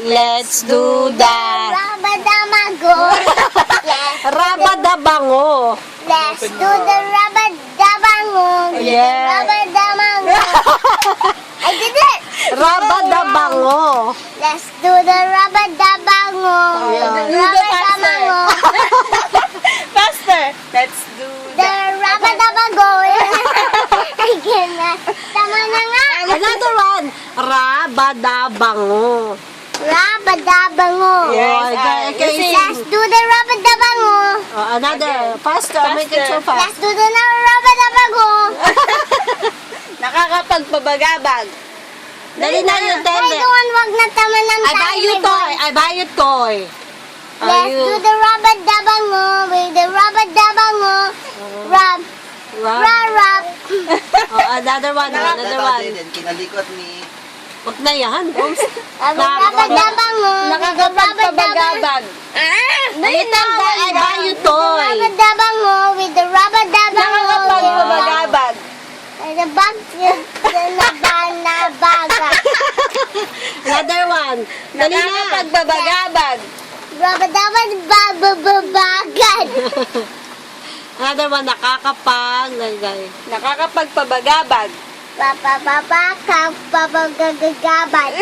Let's do that. Rabadamago. Rabadabango. Let's do the rabadabango. Yeah. Rabadamango. I did it. Rabadabango. Let's do the rabadabango. Rabadamango. Faster. Let's do The rabadabango. I cannot. Tama na nga. Another one. Rabadabango. Rabadabango. Yes, okay. Let's do the rabadabango. Another. Faster. Make it so fast. Let's do the rabadabango. Nakakapagpabagabag. Dali na yung Ay, tele. doon, wag na tama ng I buy you toy. I buy you toy. Let's do the rabadabango with the rabadabango. Rab, rab. Another one. Another one. Kinalikot ni... Wag na yan. Rabadabango. Nakakapagpabagabag. Ayun na, I buy you toy. Rabadabango with the rabadabango. Nakakapagpabagabag. The bag, nabaga. Another one. Dali na. Nakakapagpabagabag. Rabadaban, bababagad. Another one. Nakakapag. Nakakapagpabagabag. Papapapakak, papagagagabad.